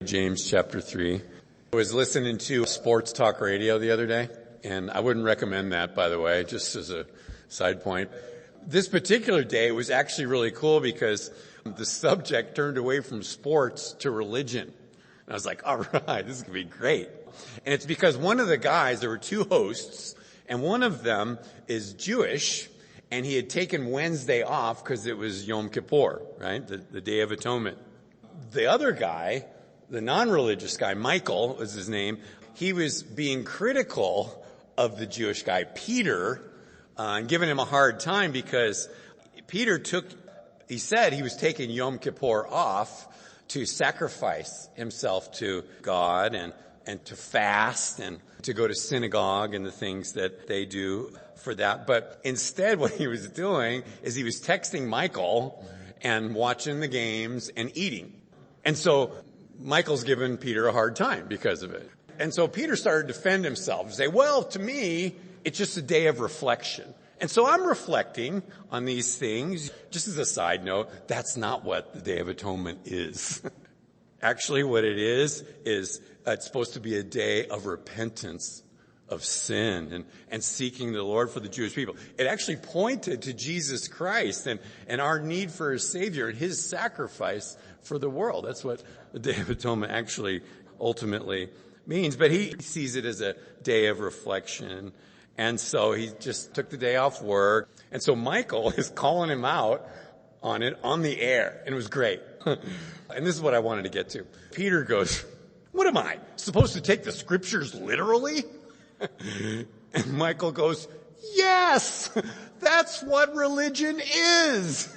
James chapter 3. I was listening to sports talk radio the other day, and I wouldn't recommend that, by the way, just as a side point. This particular day was actually really cool because the subject turned away from sports to religion. And I was like, all right, this is going to be great. And it's because one of the guys, there were two hosts, and one of them is Jewish, and he had taken Wednesday off because it was Yom Kippur, right? The Day of Atonement. The other guy, the non-religious guy, Michael was his name, he was being critical of the Jewish guy, Peter, and giving him a hard time because Peter he said he was taking Yom Kippur off to sacrifice himself to God and to fast and to go to synagogue and the things that they do for that. But instead what he was doing is he was texting Michael and watching the games and eating. And so Michael's giving Peter a hard time because of it. And so Peter started to defend himself and say, well, to me, it's just a day of reflection. And so I'm reflecting on these things. Just as a side note, that's not what the Day of Atonement is. Actually, what it is it's supposed to be a day of repentance of sin and seeking the Lord for the Jewish people. It actually pointed to Jesus Christ and our need for a Savior and His sacrifice for the world. That's what the Day of Atonement actually ultimately means. But he sees it as a day of reflection. And so he just took the day off work. And so Michael is calling him out on it on the air. And it was great. And this is what I wanted to get to. Peter goes, what am I, supposed to take the scriptures literally? And Michael goes, yes, that's what religion is.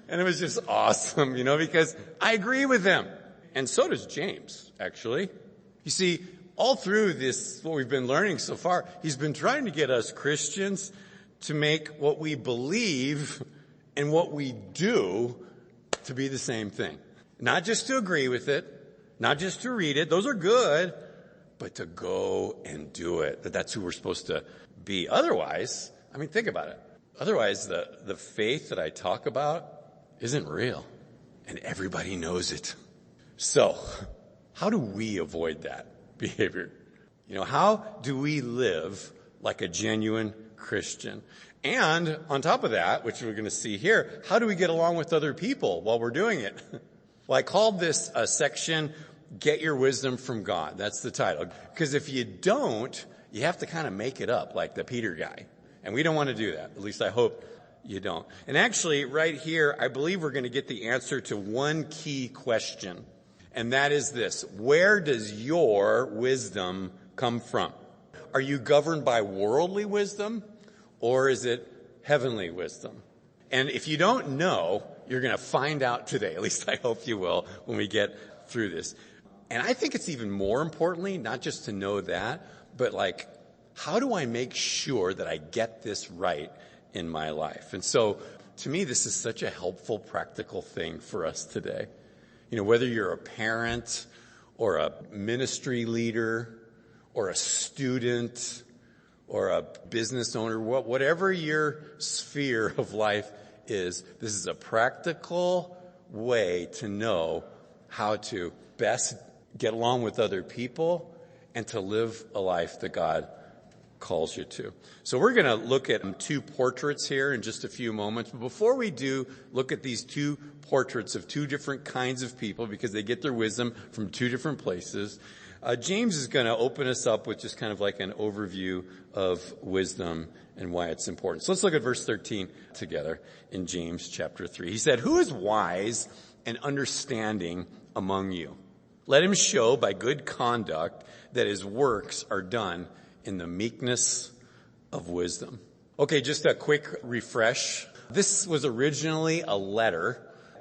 And it was just awesome, because I agree with him. And so does James, actually. You see, all through this, what we've been learning so far, he's been trying to get us Christians to make what we believe and what we do to be the same thing. Not just to agree with it, not just to read it, those are good, but to go and do it. That's who we're supposed to be. Otherwise, think about it. Otherwise, the faith that I talk about isn't real, and everybody knows it. So, how do we avoid that behavior? How do we live like a genuine Christian? And on top of that, which we're going to see here, how do we get along with other people while we're doing it? Well, I called this section, Get Your Wisdom from God. That's the title. Because if you don't, you have to kind of make it up like the Peter guy. And we don't want to do that. At least I hope you don't. And actually, right here, I believe we're going to get the answer to one key question. And that is this: where does your wisdom come from? Are you governed by worldly wisdom, or is it heavenly wisdom? And if you don't know, you're going to find out today. At least I hope you will when we get through this. And I think it's even more importantly, not just to know that, but how do I make sure that I get this right in my life? And so, to me, this is such a helpful, practical thing for us today. Whether you're a parent or a ministry leader or a student or a business owner, whatever your sphere of life is, this is a practical way to know how to best get along with other people and to live a life that God calls you to. So we're going to look at two portraits here in just a few moments. But before we do look at these two portraits of two different kinds of people, because they get their wisdom from two different places, James is going to open us up with just kind of like an overview of wisdom and why it's important. So let's look at verse 13 together in James chapter 3. He said, "Who is wise and understanding among you? Let him show by good conduct that his works are done in the meekness of wisdom." Okay, just a quick refresh. This was originally a letter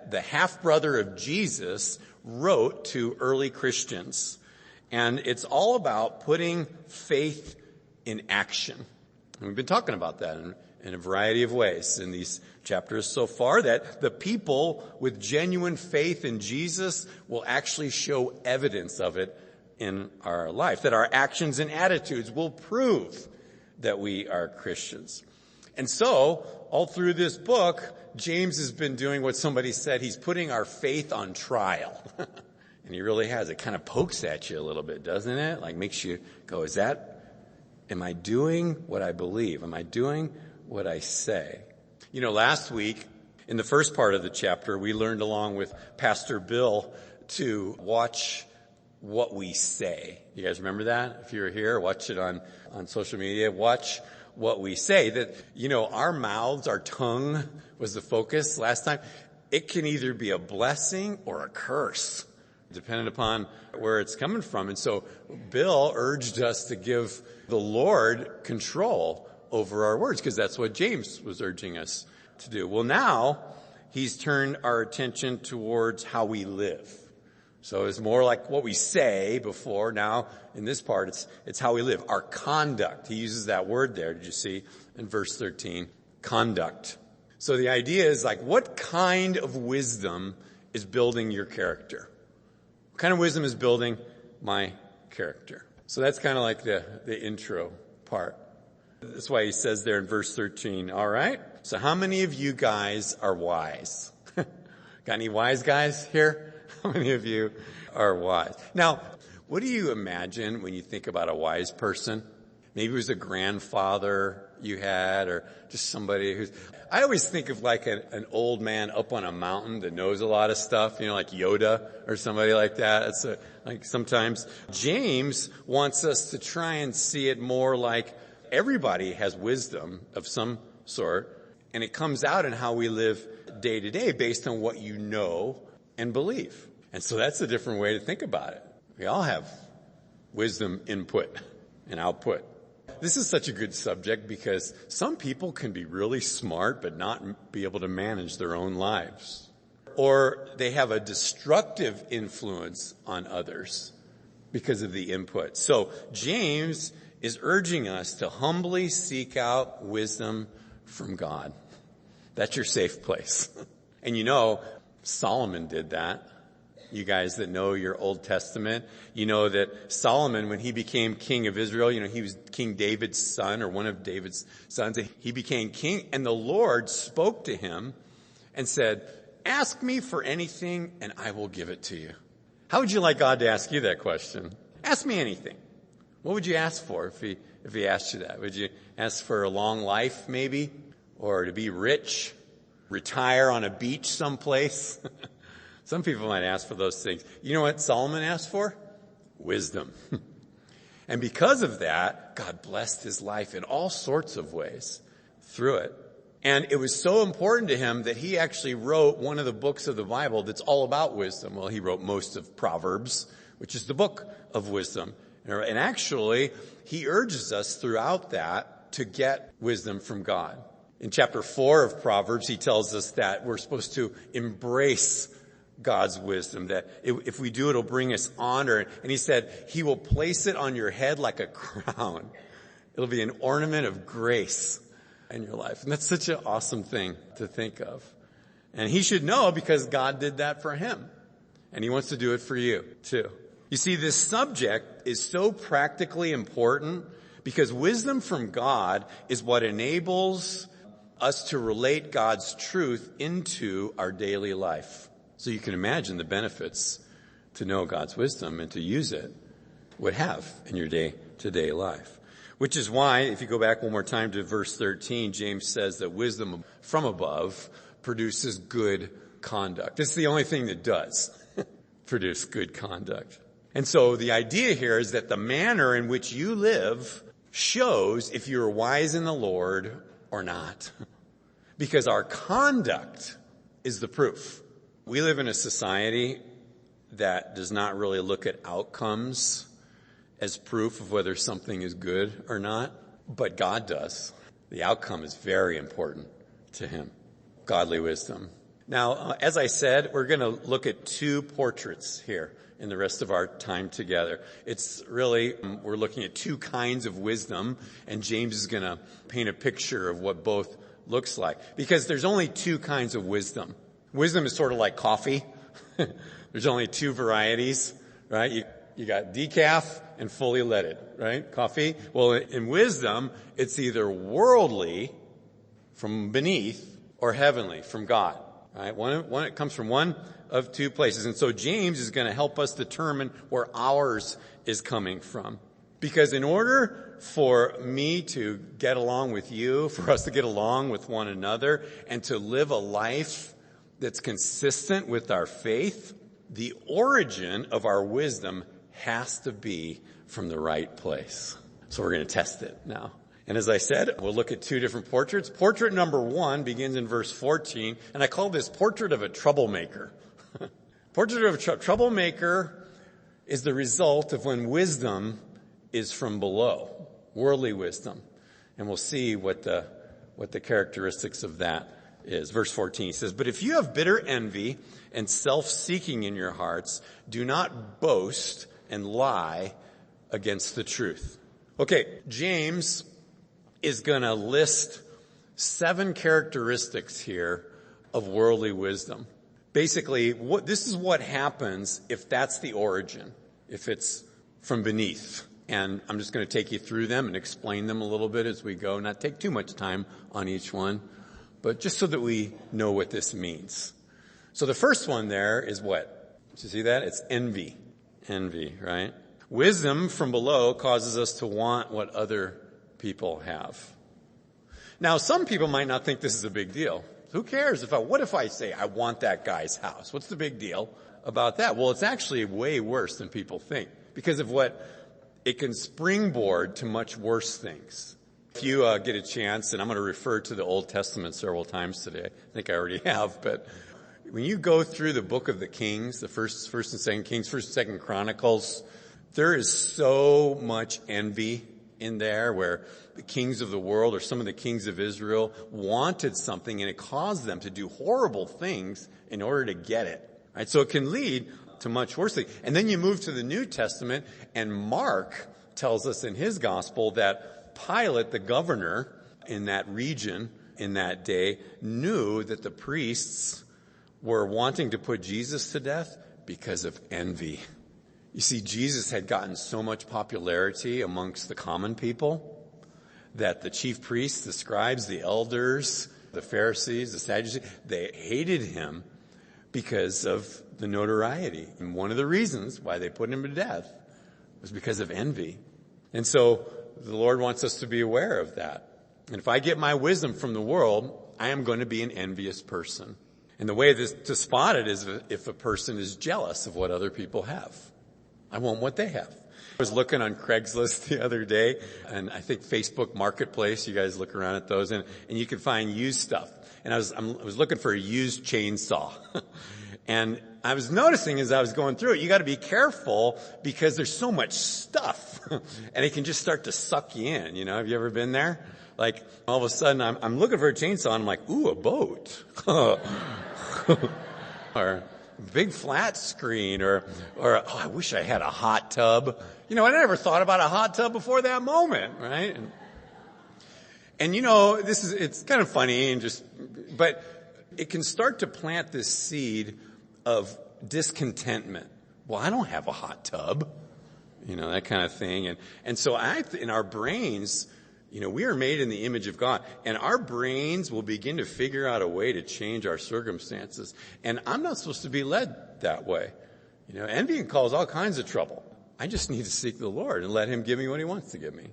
the half-brother of Jesus wrote to early Christians. And it's all about putting faith in action. And we've been talking about that in a variety of ways in these chapters so far, that the people with genuine faith in Jesus will actually show evidence of it in our life, that our actions and attitudes will prove that we are Christians. And so, all through this book, James has been doing what somebody said, he's putting our faith on trial. And And he really has. It kind of pokes at you a little bit, doesn't it? Like makes you go, am I doing what I believe? Am I doing what I say? Last week, in the first part of the chapter, we learned along with Pastor Bill to watch what we say. You guys remember that? If you were here, watch it on social media. Watch what we say. That, our mouths, our tongue was the focus last time. It can either be a blessing or a curse, depending upon where it's coming from. And so Bill urged us to give the Lord control over our words, because that's what James was urging us to do. Well, now he's turned our attention towards how we live. So it's more like what we say before. Now, in this part, it's how we live. Our conduct. He uses that word there, did you see, in verse 13. Conduct. So the idea is like, what kind of wisdom is building your character? What kind of wisdom is building my character? So that's kind of like the intro part. That's why he says there in verse 13, all right, so how many of you guys are wise? Got any wise guys here? How many of you are wise? Now, what do you imagine when you think about a wise person? Maybe it was a grandfather you had, or just somebody I always think of like an old man up on a mountain that knows a lot of stuff, like Yoda or somebody like that. It's like sometimes James wants us to try and see it more like everybody has wisdom of some sort, and it comes out in how we live day to day based on what you know and believe. And so that's a different way to think about it. We all have wisdom input and output. This is such a good subject because some people can be really smart but not be able to manage their own lives. Or they have a destructive influence on others because of the input. So James is urging us to humbly seek out wisdom from God. That's your safe place. And Solomon did that. You guys that know your Old Testament, you know that Solomon, when he became king of Israel, he was King David's son, or one of David's sons. He became king, and the Lord spoke to him and said, ask me for anything and I will give it to you. How would you like God to ask you that question? Ask me anything. What would you ask for if he asked you that? Would you ask for a long life maybe? Or to be rich? Retire on a beach someplace? Some people might ask for those things. You know what Solomon asked for? Wisdom. And because of that, God blessed his life in all sorts of ways through it. And it was so important to him that he actually wrote one of the books of the Bible that's all about wisdom. Well, he wrote most of Proverbs, which is the book of wisdom. And actually, he urges us throughout that to get wisdom from God. In chapter 4 of Proverbs, he tells us that we're supposed to embrace God's wisdom, that if we do, it'll bring us honor. And he said, he will place it on your head like a crown. It'll be an ornament of grace in your life. And that's such an awesome thing to think of. And he should know because God did that for him. And he wants to do it for you too. You see, this subject is so practically important because wisdom from God is what enables us to relate God's truth into our daily life. So you can imagine the benefits to know God's wisdom and to use it would have in your day-to-day life. Which is why, if you go back one more time to verse 13, James says that wisdom from above produces good conduct. It's the only thing that does produce good conduct. And so the idea here is that the manner in which you live shows if you're wise in the Lord or not. Because our conduct is the proof. We live in a society that does not really look at outcomes as proof of whether something is good or not, but God does. The outcome is very important to him. Godly wisdom. Now, as I said, we're going to look at two portraits here in the rest of our time together. It's really, we're looking at two kinds of wisdom, and James is going to paint a picture of what both looks like. Because there's only two kinds of wisdom. Wisdom is sort of like coffee. There's only two varieties, right? You got decaf and fully leaded, right? Coffee. Well, in wisdom, it's either worldly from beneath or heavenly from God. Right? It comes from one of two places. And so James is going to help us determine where ours is coming from. Because in order for me to get along with you, for us to get along with one another, and to live a life that's consistent with our faith, the origin of our wisdom has to be from the right place. So we're going to test it now. And as I said, we'll look at two different portraits. Portrait number 1 begins in verse 14, and I call this Portrait of a Troublemaker. Portrait of a troublemaker is the result of when wisdom is from below, worldly wisdom. And we'll see what the characteristics of that is. Verse 14 says, "But if you have bitter envy and self-seeking in your hearts, do not boast and lie against the truth." Okay, James is going to list 7 characteristics here of worldly wisdom. Basically, this is what happens if that's the origin, if it's from beneath. And I'm just going to take you through them and explain them a little bit as we go, not take too much time on each one, but just so that we know what this means. So the first one there is what? Did you see that? It's envy. Envy, right? Wisdom from below causes us to want what other people have. Now, some people might not think this is a big deal. Who cares what if I say I want that guy's house? What's the big deal about that? Well, it's actually way worse than people think because of what it can springboard to much worse things. If you get a chance, and I'm going to refer to the Old Testament several times today. I think I already have, but when you go through the book of the Kings, the first and second Kings, first and second Chronicles, there is so much envy in there where the kings of the world or some of the kings of Israel wanted something and it caused them to do horrible things in order to get it. Right? So it can lead to much worse things. And then you move to the New Testament and Mark tells us in his gospel that Pilate, the governor in that region in that day, knew that the priests were wanting to put Jesus to death because of envy. You see, Jesus had gotten so much popularity amongst the common people that the chief priests, the scribes, the elders, the Pharisees, the Sadducees, they hated him because of the notoriety. And one of the reasons why they put him to death was because of envy. And so the Lord wants us to be aware of that. And if I get my wisdom from the world, I am going to be an envious person. And the way to spot it is if a person is jealous of what other people have. I want what they have. I was looking on Craigslist the other day, and I think Facebook Marketplace, you guys look around at those, and you can find used stuff. And I was looking for a used chainsaw. And I was noticing as I was going through it, you got to be careful because there's so much stuff. And it can just start to suck you in. You know, have you ever been there? Like, all of a sudden, I'm looking for a chainsaw, and I'm like, ooh, a boat. Or big flat screen, or I wish I had a hot tub. You know, I never thought about a hot tub before that moment, right? And you know, it's kind of funny but it can start to plant this seed of discontentment. Well, I don't have a hot tub, you know, that kind of thing. And so in our brains, you know, we are made in the image of God, and our brains will begin to figure out a way to change our circumstances. And I'm not supposed to be led that way. You know, envy can cause all kinds of trouble. I just need to seek the Lord and let him give me what he wants to give me.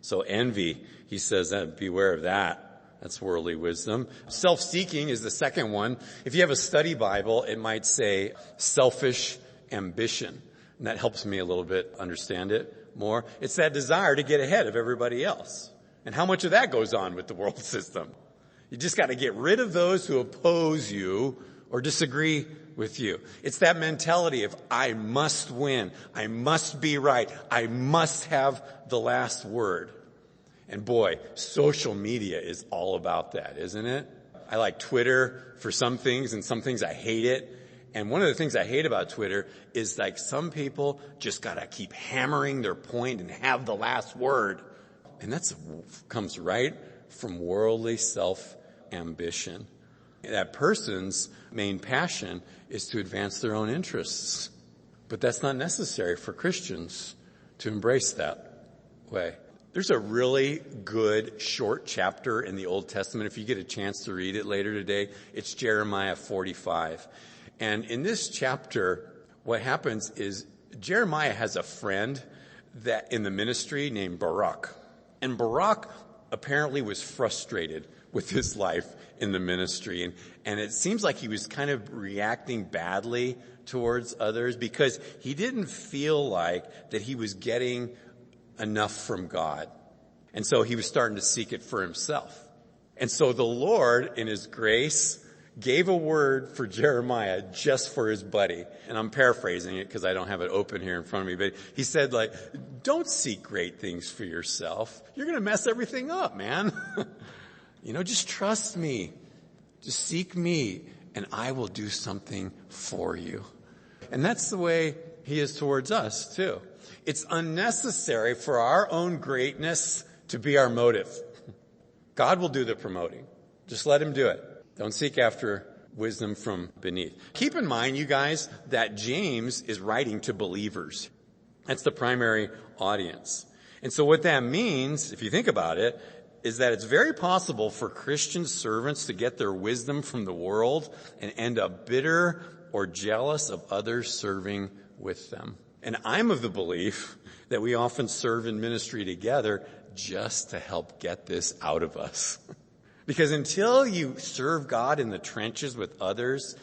So envy, he says, beware of that. That's worldly wisdom. Self-seeking is the second one. If you have a study Bible, it might say selfish ambition. And that helps me a little bit understand it more. It's that desire to get ahead of everybody else. And how much of that goes on with the world system? You just got to get rid of those who oppose you or disagree with you. It's that mentality of I must win. I must be right. I must have the last word. And boy, social media is all about that, isn't it? I like Twitter for some things, and some things I hate it. And one of the things I hate about Twitter is like some people just got to keep hammering their point and have the last word. And that comes right from worldly self-ambition. That person's main passion is to advance their own interests. But that's not necessary for Christians to embrace that way. There's a really good short chapter in the Old Testament. If you get a chance to read it later today, it's Jeremiah 45. And in this chapter, what happens is Jeremiah has a friend that in the ministry named Barak. And Barak apparently was frustrated with his life in the ministry. And it seems like he was kind of reacting badly towards others because he didn't feel like that he was getting enough from God. And so he was starting to seek it for himself. And so the Lord, in his grace, gave a word for Jeremiah just for his buddy. And I'm paraphrasing it because I don't have it open here in front of me. But he said, like, don't seek great things for yourself. You're going to mess everything up, man. Just trust me. Just seek me, and I will do something for you. And that's the way he is towards us, too. It's unnecessary for our own greatness to be our motive. God will do the promoting. Just let him do it. Don't seek after wisdom from beneath. Keep in mind, you guys, that James is writing to believers. That's the primary audience. And so what that means, if you think about it, is that it's very possible for Christian servants to get their wisdom from the world and end up bitter or jealous of others serving with them. And I'm of the belief that we often serve in ministry together just to help get this out of us. Because until you serve God in the trenches with others,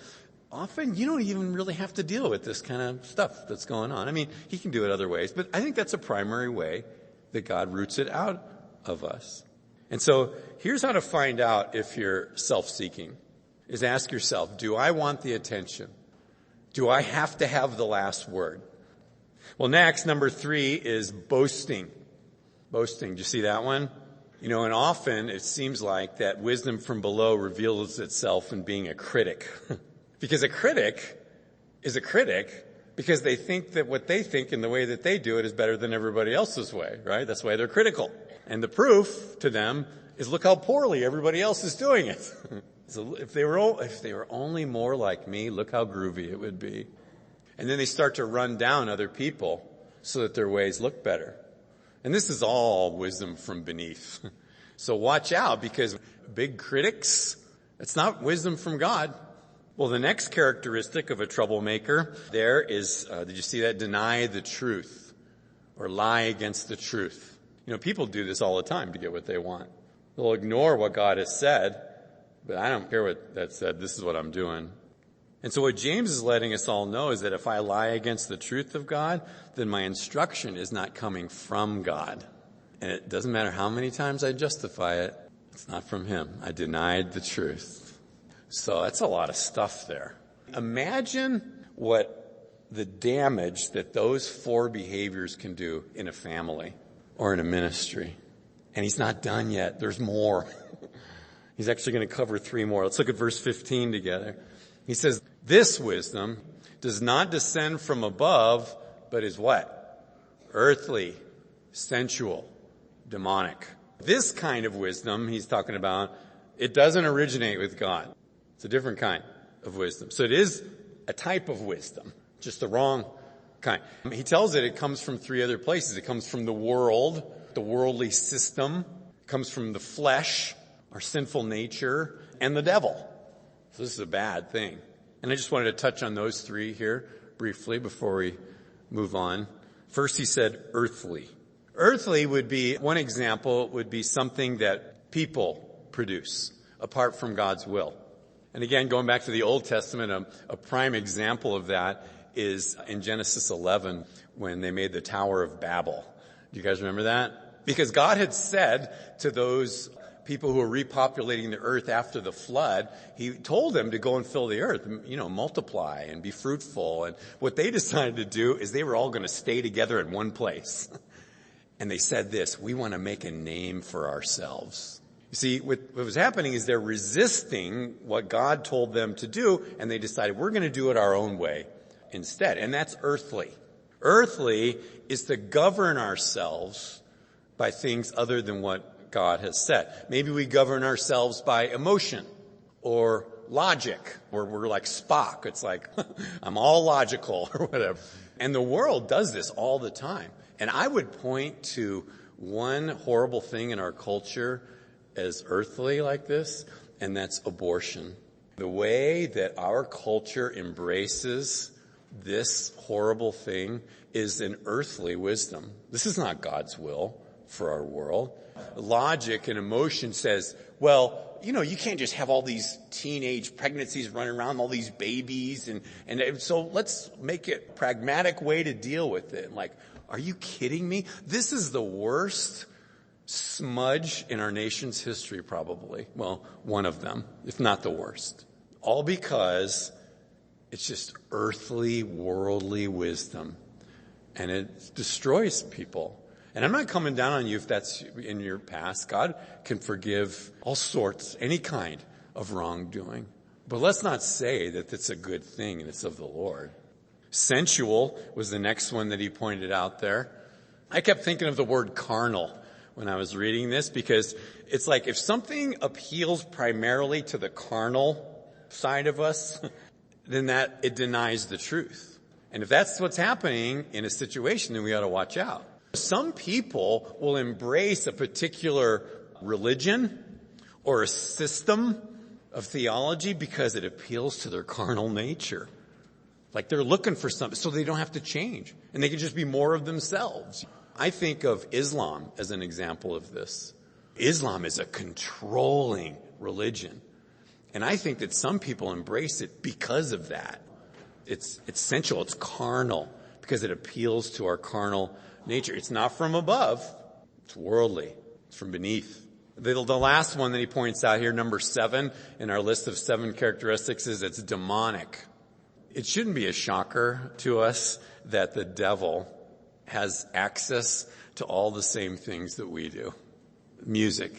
often you don't even really have to deal with this kind of stuff that's going on. I mean, he can do it other ways, but I think that's a primary way that God roots it out of us. And so here's how to find out if you're self-seeking, is ask yourself, do I want the attention? Do I have to have the last word? Well, next, number 3 is boasting. Boasting. Do you see that one? And often it seems like that wisdom from below reveals itself in being a critic. Because a critic is a critic because they think that what they think and the way that they do it is better than everybody else's way, right? That's why they're critical. And the proof to them is look how poorly everybody else is doing it. So if they were only more like me, look how groovy it would be. And then they start to run down other people so that their ways look better. And this is all wisdom from beneath. So watch out, because big critics, it's not wisdom from God. Well, the next characteristic of a troublemaker there is, did you see that? Deny the truth or lie against the truth. People do this all the time to get what they want. They'll ignore what God has said, but I don't care what that said. This is what I'm doing. And so what James is letting us all know is that if I lie against the truth of God, then my instruction is not coming from God. And it doesn't matter how many times I justify it, it's not from him. I denied the truth. So that's a lot of stuff there. Imagine what the damage that those 4 behaviors can do in a family or in a ministry. And he's not done yet. There's more. He's actually going to cover 3 more. Let's look at verse 15 together. He says, this wisdom does not descend from above, but is what? Earthly, sensual, demonic. This kind of wisdom he's talking about, it doesn't originate with God. It's a different kind of wisdom. So it is a type of wisdom, just the wrong kind. He tells it comes from 3 other places. It comes from the world, the worldly system. It comes from the flesh, our sinful nature, and the devil. So this is a bad thing. And I just wanted to touch on those 3 here briefly before we move on. First, he said earthly. Earthly would be, one example would be something that people produce apart from God's will. And again, going back to the Old Testament, a prime example of that is in Genesis 11 when they made the Tower of Babel. Do you guys remember that? Because God had said to those people who were repopulating the earth after the flood, he told them to go and fill the earth, multiply and be fruitful. And what they decided to do is they were all going to stay together in one place. And they said this, we want to make a name for ourselves. You see, what was happening is they're resisting what God told them to do, and they decided we're going to do it our own way instead. And that's earthly. Earthly is to govern ourselves by things other than what God has said. Maybe we govern ourselves by emotion or logic, where we're like Spock. It's like, I'm all logical or whatever. And the world does this all the time. And I would point to one horrible thing in our culture as earthly like this, and that's abortion. The way that our culture embraces this horrible thing is an earthly wisdom. This is not God's will for our world. Logic and emotion says, well, you can't just have all these teenage pregnancies running around, all these babies, and so let's make it a pragmatic way to deal with it. Like, are you kidding me? This is the worst smudge in our nation's history, probably. Well, one of them, if not the worst. All because it's just earthly, worldly wisdom. And it destroys people. And I'm not coming down on you if that's in your past. God can forgive all sorts, any kind of wrongdoing. But let's not say that it's a good thing and it's of the Lord. Sensual was the next one that he pointed out there. I kept thinking of the word carnal when I was reading this, because it's like if something appeals primarily to the carnal side of us, then that it denies the truth. And if that's what's happening in a situation, then we ought to watch out. Some people will embrace a particular religion or a system of theology because it appeals to their carnal nature. Like they're looking for something so they don't have to change and they can just be more of themselves. I think of Islam as an example of this. Islam is a controlling religion. And I think that some people embrace it because of that. It's sensual, it's carnal, because it appeals to our carnal nature. It's not from above, it's worldly, it's from beneath. The last one that he points out here, number 7 in our list of 7 characteristics, is it's demonic. It shouldn't be a shocker to us that the devil has access to all the same things that we do. Music,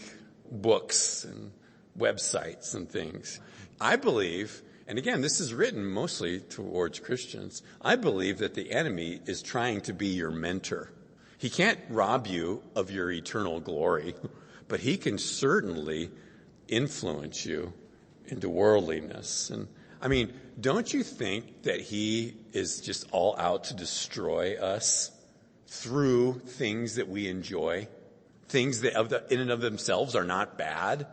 books, and websites and things. I believe, and again, this is written mostly towards Christians, I believe that the enemy is trying to be your mentor. He can't rob you of your eternal glory, but he can certainly influence you into worldliness. And I mean, don't you think that he is just all out to destroy us through things that we enjoy? Things that in and of themselves are not bad?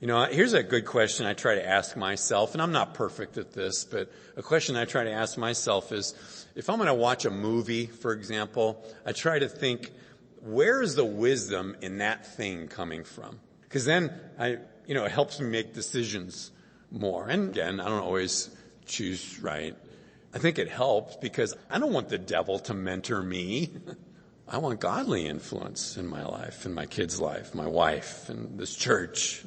Here's a good question I try to ask myself, and I'm not perfect at this, but a question I try to ask myself is, if I'm going to watch a movie, for example, I try to think, where is the wisdom in that thing coming from? Because then it helps me make decisions more. And again, I don't always choose right. I think it helps because I don't want the devil to mentor me. I want godly influence in my life, in my kids' life, my wife, and this church.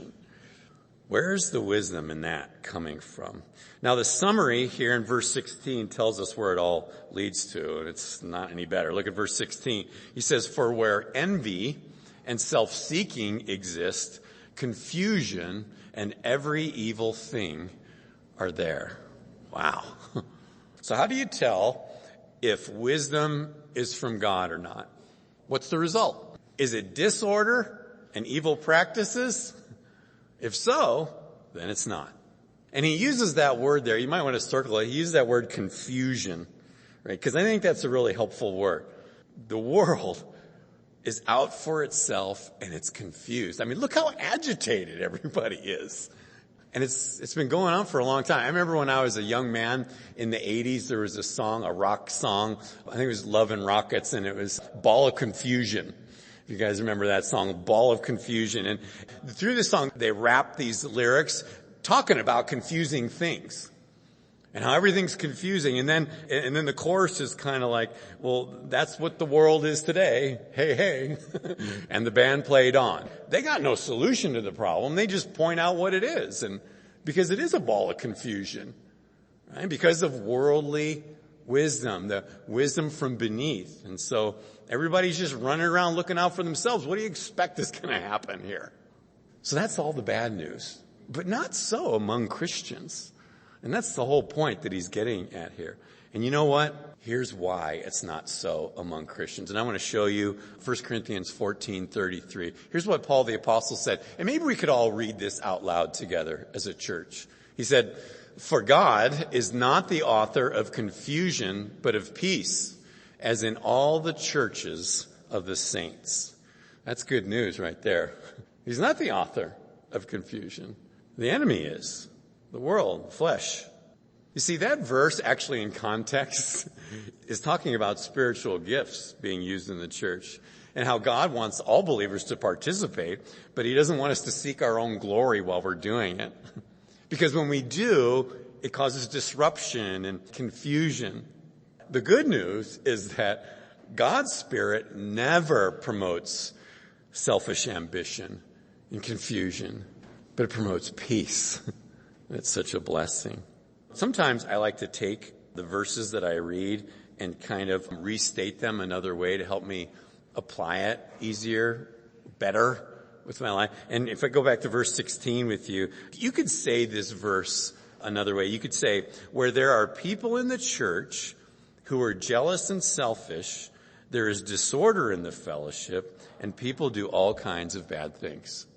Where's the wisdom in that coming from? Now, the summary here in verse 16 tells us where it all leads to, and it's not any better. Look at verse 16. He says, "For where envy and self-seeking exist, confusion and every evil thing are there." Wow. So how do you tell if wisdom is from God or not? What's the result? Is it disorder and evil practices? If so, then it's not. And he uses that word there. You might want to circle it. He uses that word confusion, right? Because I think that's a really helpful word. The world is out for itself and it's confused. I mean, look how agitated everybody is. And it's been going on for a long time. I remember when I was a young man in the 80s, there was a song, a rock song. I think it was Love and Rockets, and it was Ball of Confusion. If you guys remember that song, Ball of Confusion. And through the song, they rap these lyrics talking about confusing things and how everything's confusing. And then the chorus is kind of like, well, that's what the world is today. Hey, hey. And the band played on. They got no solution to the problem. They just point out what it is. And because it is a ball of confusion, right? Because of worldly wisdom, the wisdom from beneath. And so everybody's just running around looking out for themselves. What do you expect is going to happen here? So that's all the bad news. But not so among Christians. And that's the whole point that he's getting at here. And you know what? Here's why it's not so among Christians. And I want to show you 1 Corinthians 14:33. Here's what Paul the Apostle said. And maybe we could all read this out loud together as a church. He said, "For God is not the author of confusion, but of peace, as in all the churches of the saints. That's good news right there. He's not the author of confusion. The enemy is. The world, flesh. You see, that verse actually in context is talking about spiritual gifts being used in the church and how God wants all believers to participate, but he doesn't want us to seek our own glory while we're doing it. Because when we do, it causes disruption and confusion. The good news is that God's Spirit never promotes selfish ambition and confusion, but it promotes peace. It's such a blessing. Sometimes I like to take the verses that I read and kind of restate them another way to help me apply it easier, better with my life. And if I go back to verse 16 with you, you could say this verse another way. You could say, where there are people in the church who are jealous and selfish, there is disorder in the fellowship, and people do all kinds of bad things.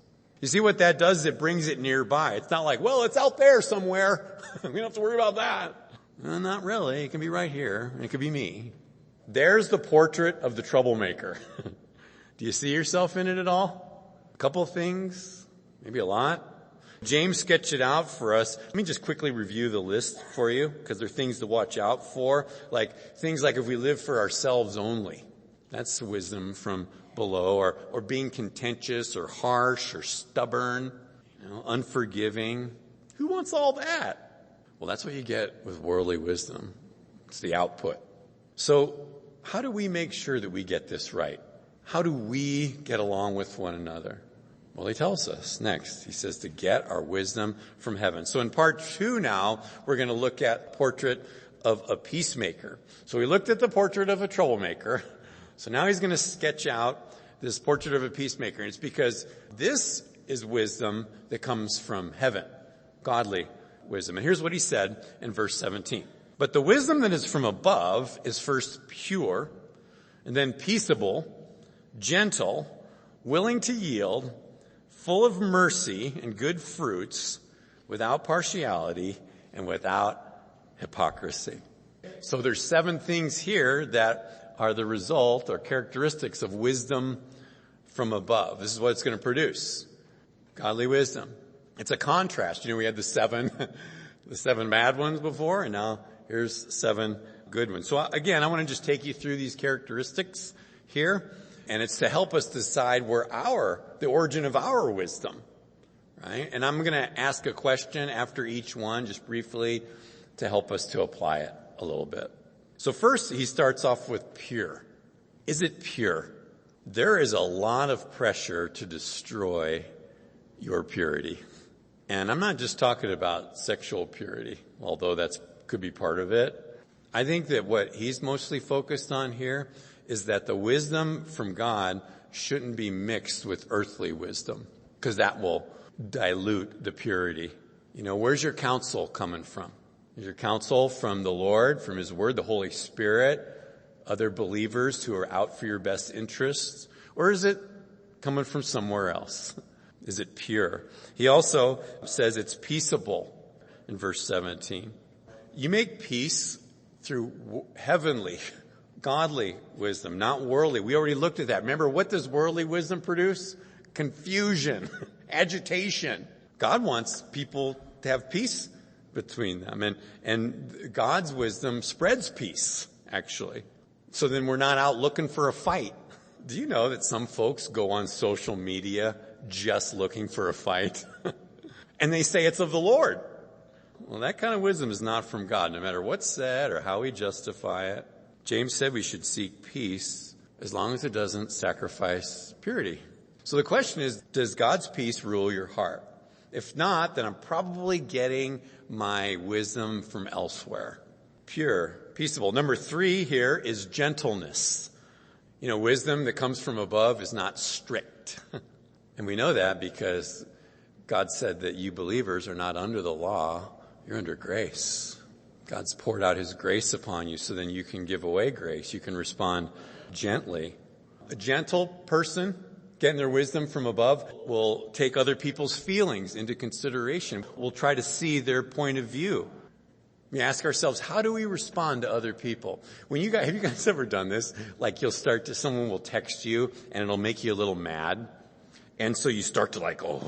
You see what that does? It brings it nearby. It's not like, well, it's out there somewhere. We don't have to worry about that. No, not really. It can be right here. It could be me. There's the portrait of the troublemaker. Do you see yourself in it at all? A couple of things, maybe a lot. James sketched it out for us. Let me just quickly review the list for you, because there are things to watch out for. Like things like if we live for ourselves only. That's wisdom from below, or being contentious or harsh or stubborn, unforgiving. Who wants all that? Well, that's what you get with worldly wisdom. It's the output. So how do we make sure that we get this right? How do we get along with one another? Well, he tells us next. He says to get our wisdom from heaven. So in part 2 now, we're going to look at portrait of a peacemaker. So we looked at the portrait of a troublemaker. So now he's going to sketch out this portrait of a peacemaker. And it's because this is wisdom that comes from heaven, godly wisdom. And here's what he said in verse 17. But the wisdom that is from above is first pure, and then peaceable, gentle, willing to yield, full of mercy and good fruits, without partiality and without hypocrisy. So there's 7 things here that are the result or characteristics of wisdom from above. This is what it's going to produce. Godly wisdom. It's a contrast. We had the 7 bad ones before, and now here's 7 good ones. So again, I want to just take you through these characteristics here, and it's to help us decide where the origin of our wisdom, right? And I'm going to ask a question after each one, just briefly, to help us to apply it a little bit. So first, he starts off with pure. Is it pure? There is a lot of pressure to destroy your purity. And I'm not just talking about sexual purity, although that could be part of it. I think that what he's mostly focused on here is that the wisdom from God shouldn't be mixed with earthly wisdom, because that will dilute the purity. Where's your counsel coming from? Is your counsel from the Lord, from his word, the Holy Spirit, other believers who are out for your best interests? Or is it coming from somewhere else? Is it pure? He also says it's peaceable in verse 17. You make peace through heavenly, godly wisdom, not worldly. We already looked at that. Remember, what does worldly wisdom produce? Confusion, agitation. God wants people to have peace between them. And God's wisdom spreads peace, actually. So then we're not out looking for a fight. Do you know that some folks go on social media just looking for a fight? And they say it's of the Lord. Well, that kind of wisdom is not from God, no matter what's said or how we justify it. James said we should seek peace as long as it doesn't sacrifice purity. So the question is, does God's peace rule your heart? If not, then I'm probably getting my wisdom from elsewhere. Pure, peaceable. Number 3 here is gentleness. Wisdom that comes from above is not strict. And we know that because God said that you believers are not under the law, you're under grace. God's poured out his grace upon you, so then you can give away grace. You can respond gently. A gentle person, getting their wisdom from above, will take other people's feelings into consideration. Will try to see their point of view. We ask ourselves, how do we respond to other people? Have you guys ever done this? Like someone will text you and it'll make you a little mad. And so you start to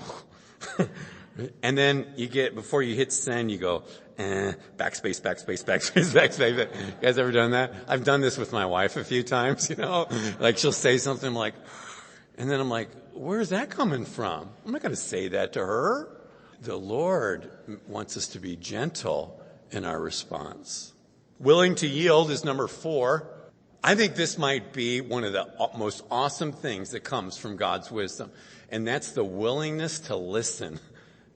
and then before you hit send, you go, backspace, backspace, backspace, backspace. You guys ever done that? I've done this with my wife a few times, like she'll say something and then I'm like, where's that coming from? I'm not going to say that to her. The Lord wants us to be gentle in our response. Willing to yield is number 4. I think this might be one of the most awesome things that comes from God's wisdom. And that's the willingness to listen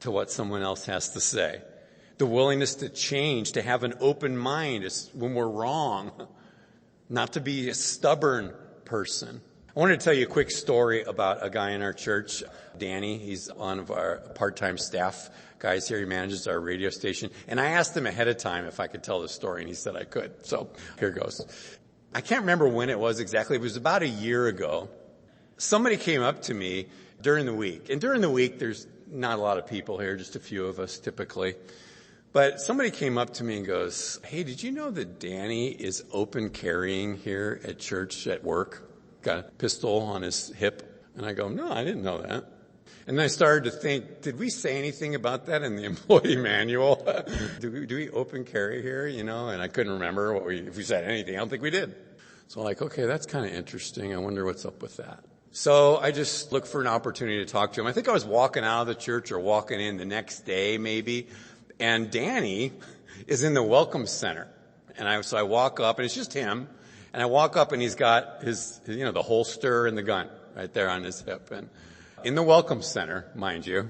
to what someone else has to say. The willingness to change, to have an open mind when we're wrong. Not to be a stubborn person. I wanted to tell you a quick story about a guy in our church, Danny. He's one of our part-time staff guys here. He manages our radio station. And I asked him ahead of time if I could tell the story, and he said I could. So here goes. I can't remember when it was exactly. It was about a year ago. Somebody came up to me during the week. And during the week, there's not a lot of people here, just a few of us typically. But somebody came up to me and goes, hey, did you know that Danny is open carrying here at church at work? Got a pistol on his hip. And I go, no, I didn't know that. And then I started to think, did we say anything about that in the employee manual? do we open carry here, And I couldn't remember if we said anything. I don't think we did. So I'm like, okay, that's kind of interesting. I wonder what's up with that. So I just looked for an opportunity to talk to him. I think I was walking out of the church or walking in the next day maybe. And Danny is in the welcome center. So I walk up, and it's just him. And I walk up, and he's got his the holster and the gun right there on his hip. And in the welcome center, mind you.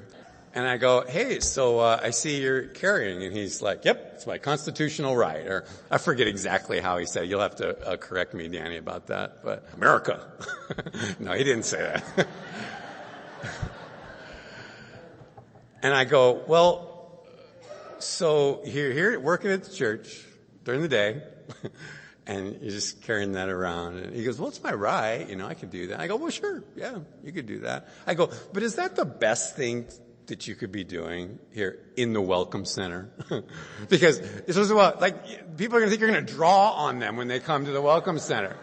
And I go, hey, so I see you're carrying. And he's like, yep, it's my constitutional right. Or I forget exactly how he said it. You'll have to correct me, Danny, about that. But America. No, he didn't say that. And I go, well, so you're working at the church during the day. And you're just carrying that around. And he goes, well, it's my right. I can do that. I go, well, sure. Yeah, you could do that. I go, but is that the best thing that you could be doing here in the welcome center? Because it's also people are going to think you're going to draw on them when they come to the welcome center.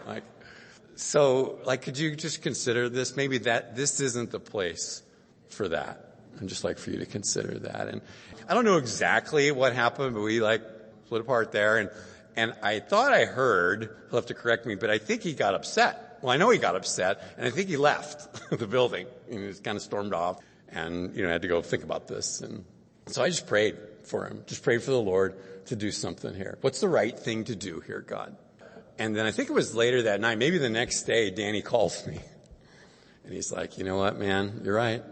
Could you just consider this? Maybe this isn't the place for that. I'd just like for you to consider that. And I don't know exactly what happened, but we split apart there. And I thought I heard, he'll have to correct me, but I think he got upset. Well, I know he got upset, and I think he left the building. He just kind of stormed off and, had to go think about this. And so I just prayed for him, just prayed for the Lord to do something here. What's the right thing to do here, God? And then I think it was later that night, maybe the next day, Danny calls me. And he's like, you know what, man, you're right.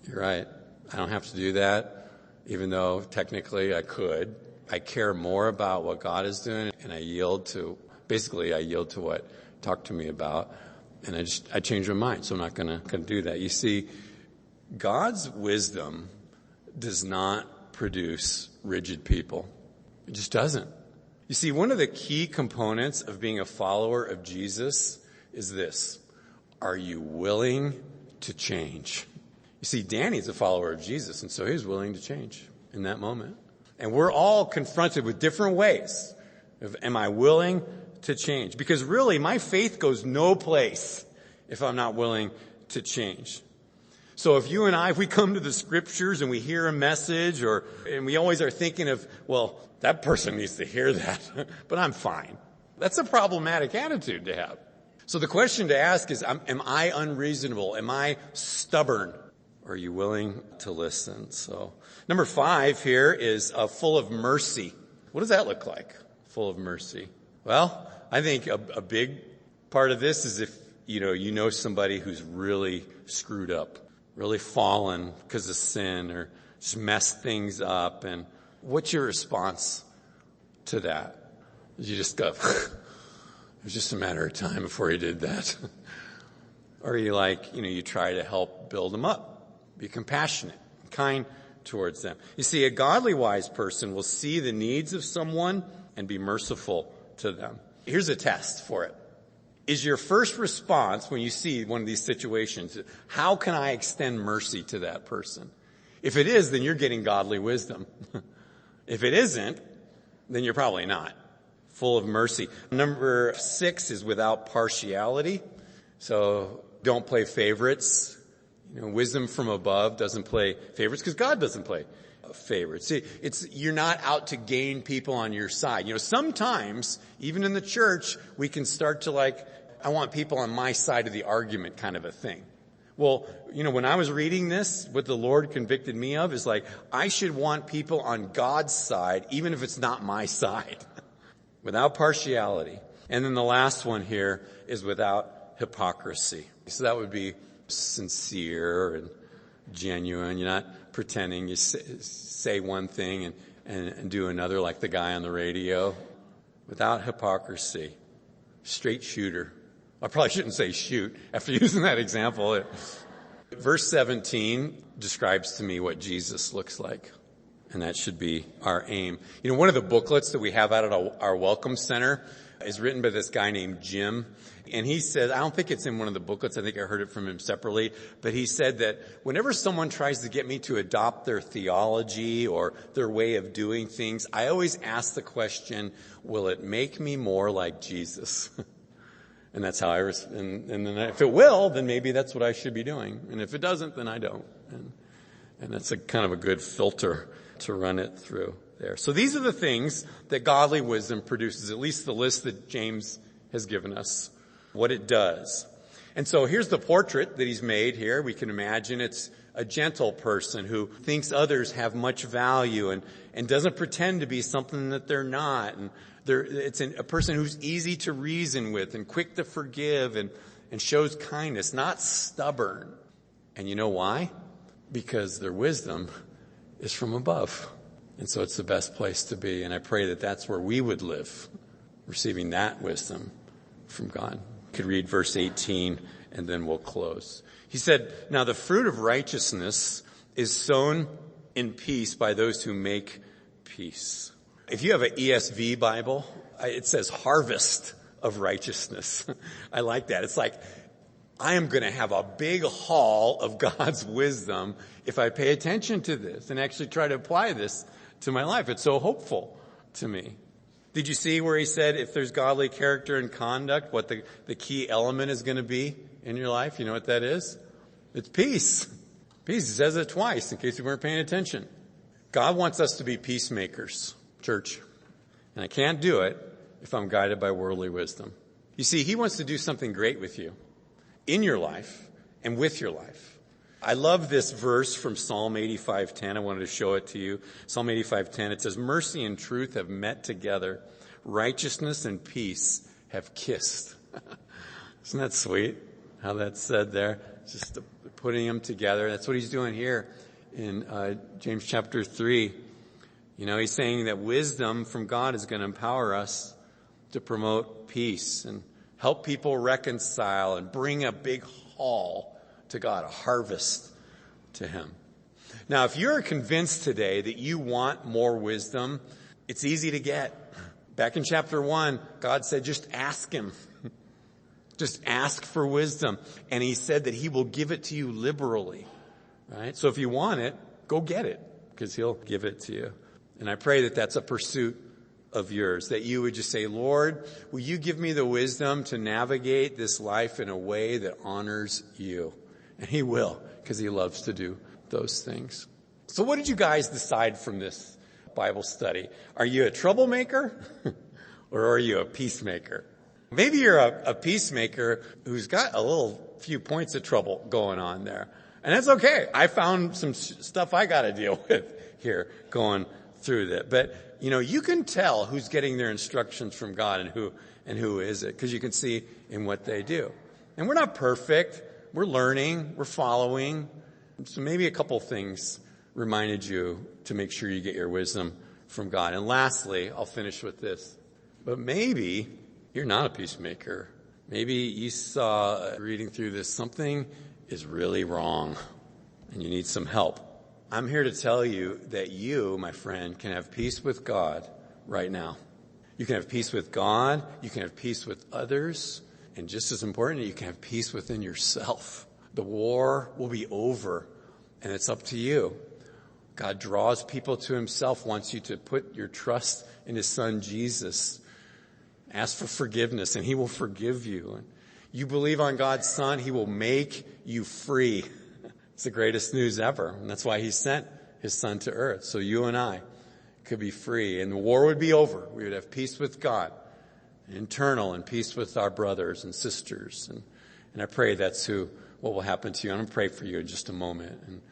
You're right. I don't have to do that, even though technically I could. I care more about what God is doing, and I yield to what he talked to me about, and I changed my mind, so I'm not going to do that. You see, God's wisdom does not produce rigid people. It just doesn't. You see, one of the key components of being a follower of Jesus is this. Are you willing to change? You see, Danny's a follower of Jesus, and so he's willing to change in that moment. And we're all confronted with different ways of, am I willing to change? Because really, my faith goes no place if I'm not willing to change. So if we come to the scriptures and we hear a message and we always are thinking of, well, that person needs to hear that, but I'm fine. That's a problematic attitude to have. So the question to ask is, am I unreasonable? Am I stubborn? Are you willing to listen? So number 5 here is full of mercy. What does that look like? Full of mercy. Well, I think a big part of this is if you know somebody who's really screwed up, really fallen because of sin or just messed things up. And what's your response to that? You just go, it was just a matter of time before he did that. Or you try to help build them up. Be compassionate, kind towards them. You see, a godly wise person will see the needs of someone and be merciful to them. Here's a test for it. Is your first response when you see one of these situations, how can I extend mercy to that person? If it is, then you're getting godly wisdom. If it isn't, then you're probably not. Full of mercy. Number 6 is without partiality. So don't play favorites. Wisdom from above doesn't play favorites because God doesn't play favorites. See, you're not out to gain people on your side. Sometimes, even in the church, we can start to I want people on my side of the argument kind of a thing. Well, when I was reading this, what the Lord convicted me of is I should want people on God's side, even if it's not my side, without partiality. And then the last one here is without hypocrisy. So that would be sincere and genuine. You're not pretending. You say one thing and do another like the guy on the radio. Without hypocrisy. Straight shooter. I probably shouldn't say shoot after using that example. Verse 17 describes to me what Jesus looks like. And that should be our aim. One of the booklets that we have out at our Welcome Center is written by this guy named Jim. And he said, I don't think it's in one of the booklets. I think I heard it from him separately. But he said that whenever someone tries to get me to adopt their theology or their way of doing things, I always ask the question, will it make me more like Jesus? And that's how and then if it will, then maybe that's what I should be doing. And if it doesn't, then I don't. And that's a kind of a good filter to run it through there. So these are the things that godly wisdom produces, at least the list that James has given us, what it does. And so here's the portrait that he's made here. We can imagine it's a gentle person who thinks others have much value and doesn't pretend to be something that they're not. And it's a person who's easy to reason with and quick to forgive and shows kindness, not stubborn. And you know why? Because their wisdom is from above. And so it's the best place to be. And I pray that that's where we would live, receiving that wisdom from God. You could read verse 18 and then we'll close. He said, now the fruit of righteousness is sown in peace by those who make peace. If you have an ESV Bible, it says harvest of righteousness. I like that. It's I am going to have a big haul of God's wisdom if I pay attention to this and actually try to apply this to my life. It's so hopeful to me. Did you see where he said if there's godly character and conduct, what the key element is going to be in your life? You know what that is? It's peace. Peace. He says it twice in case you weren't paying attention. God wants us to be peacemakers, church. And I can't do it if I'm guided by worldly wisdom. You see, he wants to do something great with you, in your life and with your life. I love this verse from Psalm 85:10. I wanted to show it to you. Psalm 85:10, it says, mercy and truth have met together. Righteousness and peace have kissed. Isn't that sweet how that's said there? Just putting them together. That's what he's doing here in James chapter 3. He's saying that wisdom from God is going to empower us to promote peace and help people reconcile and bring a big haul to God, a harvest to him. Now, if you're convinced today that you want more wisdom, it's easy to get. Back in chapter 1, God said, just ask him. Just ask for wisdom. And he said that he will give it to you liberally. Right? So if you want it, go get it because he'll give it to you. And I pray that that's a pursuit of yours, that you would just say, Lord, will you give me the wisdom to navigate this life in a way that honors you? And he will, because he loves to do those things. So what did you guys decide from this Bible study? Are you a troublemaker or are you a peacemaker? Maybe you're a peacemaker who's got a few points of trouble going on there. And that's okay. I found some stuff I got to deal with here going through that. But you can tell who's getting their instructions from God and who is it, because you can see in what they do. And we're not perfect. We're learning. We're following. So maybe a couple things reminded you to make sure you get your wisdom from God. And lastly, I'll finish with this. But maybe you're not a peacemaker. Maybe you saw, reading through this, something is really wrong and you need some help. I'm here to tell you that you, my friend, can have peace with God right now. You can have peace with God. You can have peace with others. And just as important, you can have peace within yourself. The war will be over, and it's up to you God draws people to himself, wants you to put your trust in his son, Jesus. Ask for forgiveness and he will forgive you. You believe on God's son, he will make you free. It's the greatest news ever. And that's why he sent his son to earth. So you and I could be free and the war would be over. We would have peace with God, internal, and peace with our brothers and sisters. And I pray that's what will happen to you. I'm going to pray for you in just a moment. And